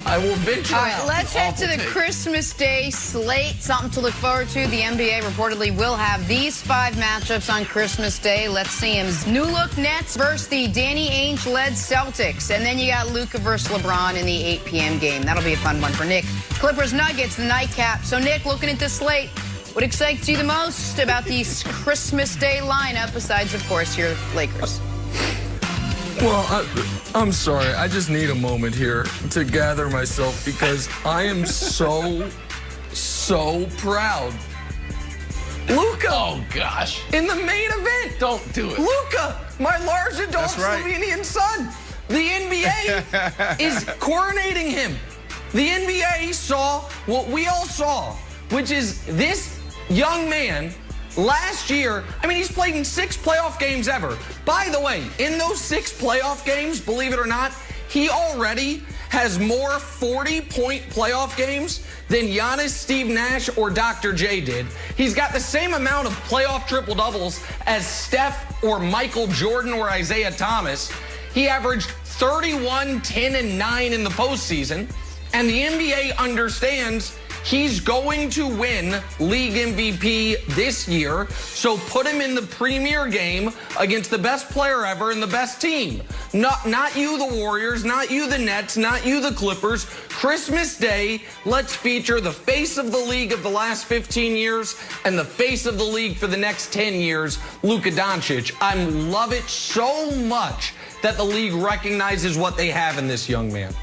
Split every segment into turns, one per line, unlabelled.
I will venture
All right,
out.
let's head to the Christmas Day slate. Something to look forward to. The NBA reportedly will have these 5 matchups on Christmas Day. Let's see them. New look Nets versus the Danny Ainge-led Celtics. And then you got Luka versus LeBron in the 8 p.m. game. That'll be a fun one for Nick. Clippers Nuggets, the nightcap. So, Nick, looking at this slate, what excites you the most about the Christmas Day lineup, besides, of course, your Lakers?
Well, I'm sorry. I just need a moment here to gather myself because I am so proud. Luka!
Oh, gosh.
In the main event.
Don't do it.
Luka, my large adult
That's right.
Slovenian son. The NBA is coronating him. The NBA saw what we all saw, which is this young man last year. I mean, he's played in 6 playoff games ever. By the way, in those 6 playoff games, believe it or not, he already has more 40-point playoff games than Giannis, Steve Nash, or Dr. J did. He's got the same amount of playoff triple-doubles as Steph or Michael Jordan or Isaiah Thomas. He averaged 31, 10, and 9 in the postseason. And the NBA understands he's going to win league MVP this year, so put him in the premier game against the best player ever and the best team. Not you, the Warriors, not you, the Nets, not you, the Clippers. Christmas Day, let's feature the face of the league of the last 15 years and the face of the league for the next 10 years, Luka Doncic. I love it so much that the league recognizes what they have in this young man.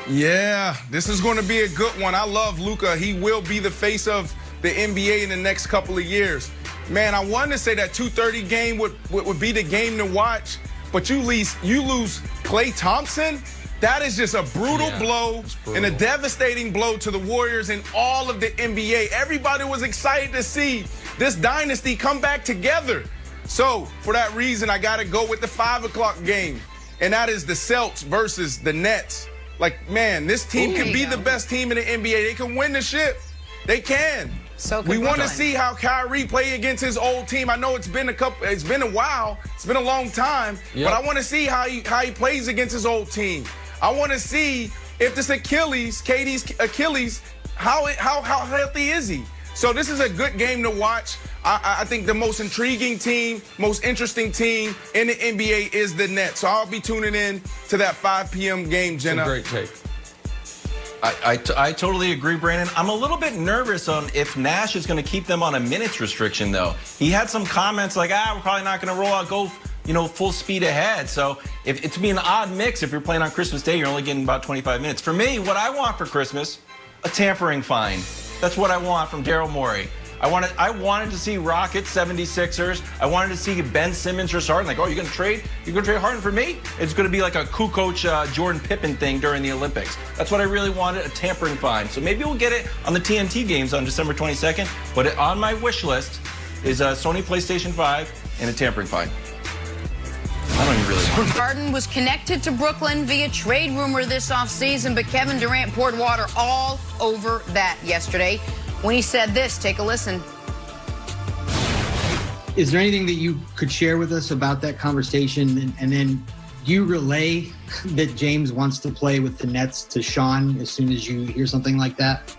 Yeah, this is going to be a good one. I love Luka. He will be the face of the NBA in the next couple of years. Man, I wanted to say that 2:30 game would be the game to watch, but you lose Klay Thompson. That is just a brutal blow and a devastating blow to the Warriors and all of the NBA. Everybody was excited to see this dynasty come back together. So, for that reason, I got to go with the 5 o'clock game, and that is the Celtics versus the Nets. Like, man, this team can be the best team in the NBA. They can win the ship. They can.
So
we want to see how Kyrie play against his old team. I know it's been a while. It's been a long time. But I want to see how he plays against his old team. I want to see if this KD's Achilles, how healthy is he? So this is a good game to watch. I think the most intriguing team, most interesting team in the NBA is the Nets. So I'll be tuning in to that 5 p.m. game, Jenna.
Great take.
I totally agree, Brandon. I'm a little bit nervous on if Nash is going to keep them on a minutes restriction, though. He had some comments like, we're probably not going to roll out, go, full speed ahead. So if it's be an odd mix, if you're playing on Christmas Day, you're only getting about 25 minutes. For me, what I want for Christmas, a tampering fine. That's what I want from Daryl Morey. I wanted to see Rockets, 76ers. I wanted to see Ben Simmons versus Harden. Like, you're going to trade Harden for me? It's going to be like a Kukoc, Jordan Pippen thing during the Olympics. That's what I really wanted, a tampering fine. So maybe we'll get it on the TNT games on December 22nd. But on my wish list is a Sony PlayStation 5 and a tampering fine. I don't even really want it.
Harden was connected to Brooklyn via trade rumor this offseason, but Kevin Durant poured water all over that yesterday when he said this. Take a listen.
Is there anything that you could share with us about that conversation? And then do you relay that James wants to play with the Nets to Sean as soon as you hear something like that?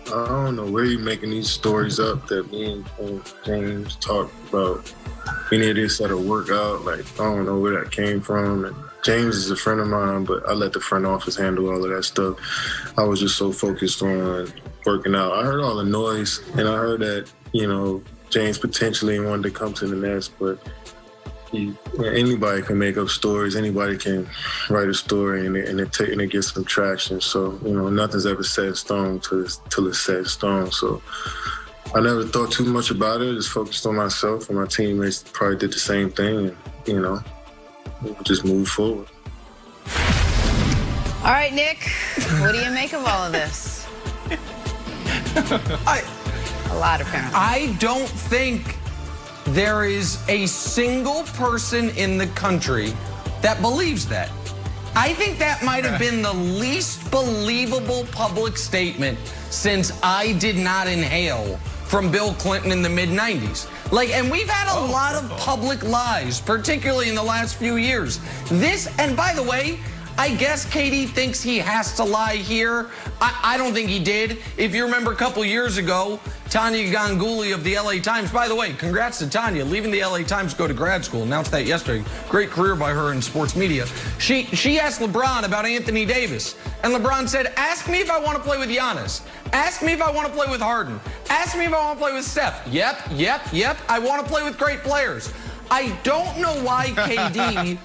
I don't know where you're making these stories up that me and James talked about any of this at a workout. Like, I don't know where that came from. And James is a friend of mine, but I let the front office handle all of that stuff. I was just so focused on working out. I heard all the noise, and I heard that, James potentially wanted to come to the Nets, but anybody can make up stories. Anybody can write a story, and it gets some traction. So, nothing's ever set in stone till it's set in stone. So I never thought too much about it. Just focused on myself, and my teammates probably did the same thing, and, just move forward.
All right, Nick, what do you make of all of this? A lot, apparently.
I don't think there is a single person in the country that believes that. I think that might have been the least believable public statement since I did not inhale from Bill Clinton in the mid-90s. And we've had a lot of public lies, particularly in the last few years. And by the way, I guess KD thinks he has to lie here. I don't think he did. If you remember a couple years ago, Tanya Ganguly of the LA Times, by the way, congrats to Tanya, leaving the LA Times to go to grad school, announced that yesterday. Great career by her in sports media. She asked LeBron about Anthony Davis, and LeBron said, ask me if I want to play with Giannis. Ask me if I want to play with Harden. Ask me if I want to play with Steph. Yep. I want to play with great players. I don't know why KD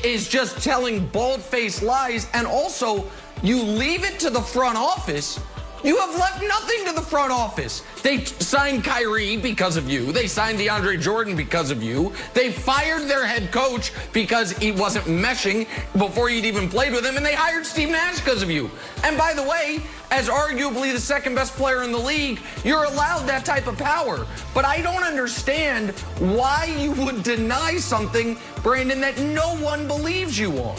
is just telling bald-faced lies, and also you leave it to the front office. You have left nothing to the front office. They signed Kyrie because of you. They signed DeAndre Jordan because of you. They fired their head coach because he wasn't meshing before he'd even played with him, and they hired Steve Nash because of you. And by the way, as arguably the second best player in the league, you're allowed that type of power. But I don't understand why you would deny something, Brandon, that no one believes you on.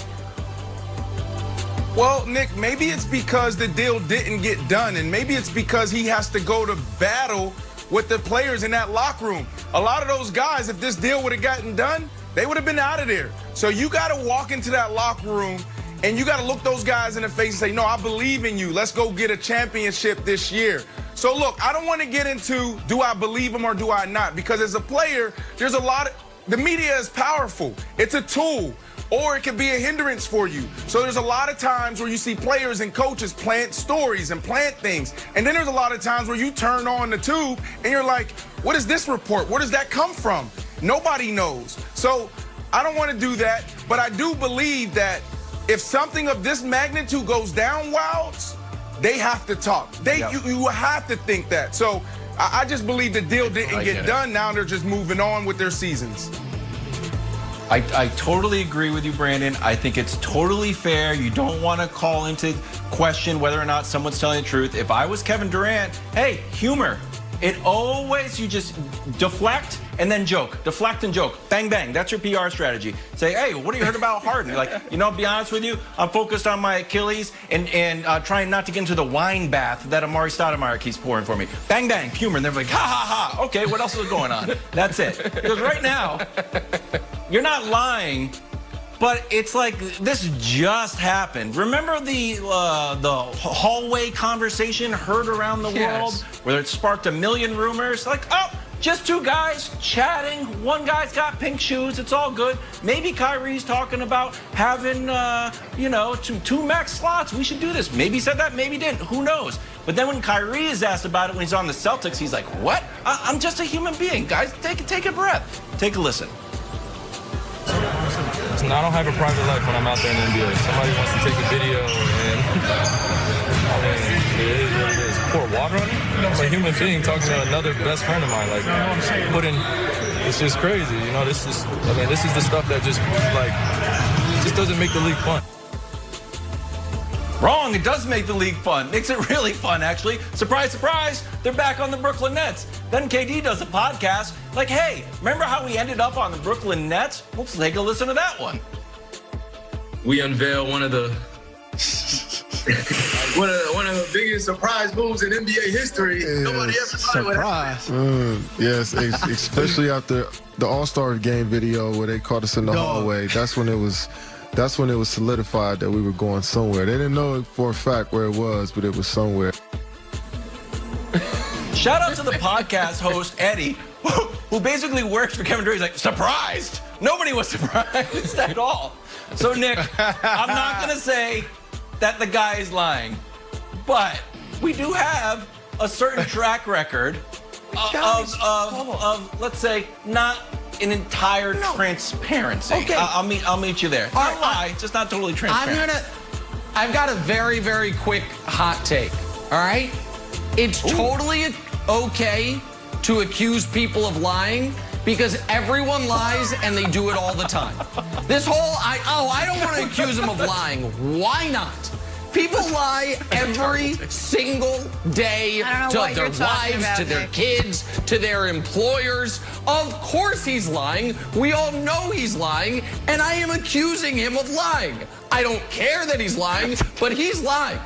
Well, Nick, maybe it's because the deal didn't get done, and maybe it's because he has to go to battle with the players in that locker room. A lot of those guys, if this deal would have gotten done, they would have been out of there. So you got to walk into that locker room, and you got to look those guys in the face and say, no, I believe in you. Let's go get a championship this year. So, look, I don't want to get into do I believe him or do I not, because as a player, there's a lot of – the media is powerful. It's a tool. Or it could be a hindrance for you. So there's a lot of times where you see players and coaches plant stories and plant things. And then there's a lot of times where you turn on the tube and you're like, what is this report? Where does that come from? Nobody knows. So I don't want to do that. But I do believe that if something of this magnitude goes down, Wilds, they have to talk. You have to think that. So I just believe the deal didn't get done. Now they're just moving on with their seasons.
I totally agree with you, Brandon. I think it's totally fair. You don't want to call into question whether or not someone's telling the truth. If I was Kevin Durant, hey, humor. It always, you just deflect and then joke. Deflect and joke. Bang, bang. That's your PR strategy. Say, hey, what have you heard about Harden? You're like, you know, I'll be honest with you. I'm focused on my Achilles and trying not to get into the wine bath that Amari Stoudemire keeps pouring for me. Bang, bang. Humor. And they're like, ha, ha, ha. Okay, what else is going on? That's it. Because right now, you're not lying, but it's like this just happened. Remember the hallway conversation heard around the world where it sparked a million rumors? Like, oh, just two guys chatting. One guy's got pink shoes. It's all good. Maybe Kyrie's talking about having, you know, two max slots. We should do this. Maybe he said that, maybe didn't. Who knows? But then when Kyrie is asked about it when he's on the Celtics, he's like, what? I'm just a human being. Guys, take a breath. Take a listen.
I don't have a private life when I'm out there in the NBA. Somebody wants to take a video, and I mean, it is what it is. Pour water on it? I'm a human being talking to another best friend of mine. Like, it's just crazy. You know, this is the stuff that just doesn't make the league fun.
Wrong, it does make the league fun. Makes it really fun, actually. Surprise, surprise, they're back on the Brooklyn Nets. Then KD does a podcast like, hey, remember how we ended up on the Brooklyn Nets? Let's take a listen to that one.
We unveil one of the one of the biggest surprise moves in NBA history. Nobody ever thought it would happen.
Yes, especially after the All-Star game video where they caught us in the hallway. That's when it was solidified that we were going somewhere. They didn't know for a fact where it was, but it was somewhere.
Shout out to the podcast host, Eddie, who basically works for Kevin Durant. He's like, surprised? Nobody was surprised at all. So, Nick, I'm not going to say that the guy is lying, but we do have a certain track record of let's say, not an entire transparency. Okay. I'll meet you there. Not lie, just not totally transparent.
I've got a very, very quick hot take, all right? It's totally okay to accuse people of lying because everyone lies and they do it all the time. This whole, I don't want to accuse them of lying. Why not? People lie every single day to their wives, to their kids, to their employers. Of course he's lying. We all know he's lying, and I am accusing him of lying. I don't care that he's lying, but he's lying.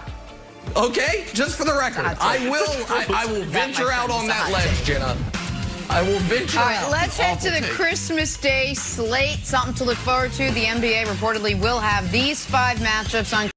Okay? Just for the record. I will venture out on that ledge, Jenna. I will venture
All
out.
right, let's head to the Christmas Day slate. Something to look forward to. The NBA reportedly will have these 5 matchups on